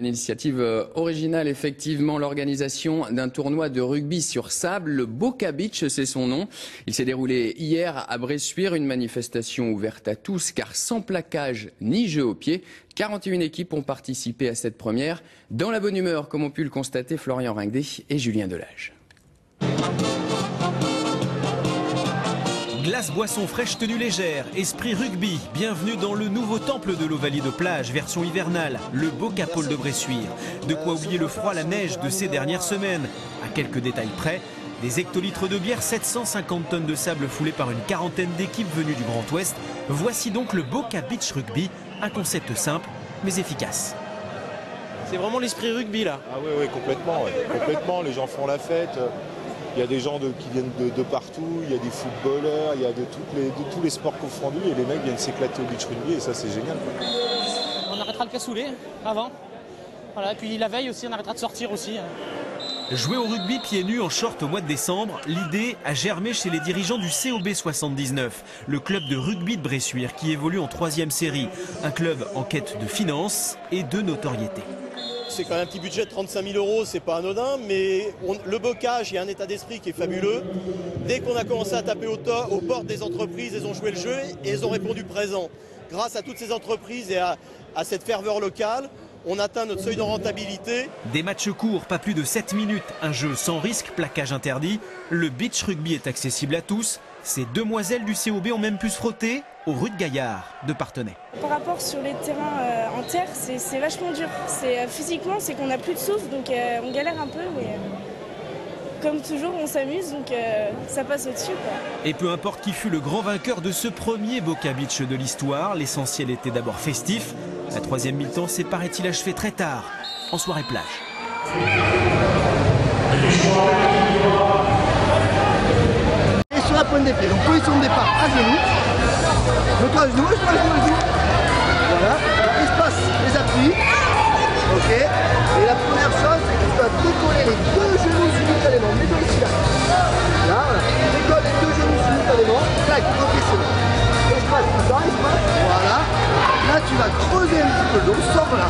Une initiative originale, effectivement, l'organisation d'un tournoi de rugby sur sable. Le Boca Beach, c'est son nom. Il s'est déroulé hier à Bressuire, une manifestation ouverte à tous, car sans plaquage ni jeu au pied. 41 équipes ont participé à cette première. Dans la bonne humeur, comme ont pu le constater Florian Ringdet et Julien Delage. Glace, boisson fraîche, tenue légère, esprit rugby. Bienvenue dans le nouveau temple de l'Ovalie de plage, version hivernale, le Boca Pôle de Bressuire. De quoi oublier le froid, la neige de ces dernières semaines. À quelques détails près, des hectolitres de bière, 750 tonnes de sable foulées par une quarantaine d'équipes venues du Grand Ouest. Voici donc le Boca Beach Rugby, un concept simple mais efficace. C'est vraiment l'esprit rugby là. Ah oui, complètement, complètement. Les gens font la fête. Il y a des gens qui viennent de partout, il y a des footballeurs, il y a de tous les sports confondus et les mecs viennent s'éclater au beach rugby et ça c'est génial. On arrêtera le cassoulet avant. Voilà, et puis la veille aussi on arrêtera de sortir aussi. Jouer au rugby pieds nus en short au mois de décembre, l'idée a germé chez les dirigeants du COB 79, le club de rugby de Bressuire qui évolue en 3e série. Un club en quête de finances et de notoriété. C'est quand même un petit budget de 35 000 €, c'est pas anodin, mais le bocage, il y a un état d'esprit qui est fabuleux. Dès qu'on a commencé à taper aux portes des entreprises, elles ont joué le jeu et elles ont répondu présent. Grâce à toutes ces entreprises et à cette ferveur locale, on atteint notre seuil de rentabilité. Des matchs courts, pas plus de 7 minutes, un jeu sans risque, plaquage interdit. Le beach rugby est accessible à tous. Ces demoiselles du COB ont même pu se frotter au Rue de Gaillard de Parthenay. Par rapport sur les terrains en terre, c'est vachement dur. Physiquement, c'est qu'on n'a plus de souffle, donc on galère un peu, mais comme toujours, on s'amuse, donc ça passe au-dessus. Et peu importe qui fut le grand vainqueur de ce premier Boca Beach de l'histoire, l'essentiel était d'abord festif. La 3e mi-temps s'est, paraît-il, achevée très tard, en soirée plage. Et sur la pointe des pieds, donc position de départ à genoux. Je à genoux, Voilà, il se passe les appuis. Ok. Et la première chose, c'est que tu dois décoller les 2 genoux simultanément. Les deux ici là. Là, voilà. Décolle les 2 genoux simultanément. Clac, ok, c'est bon. Espace, tout ça, espace. Voilà. Là, tu vas creuser un petit peu le dos, sors là.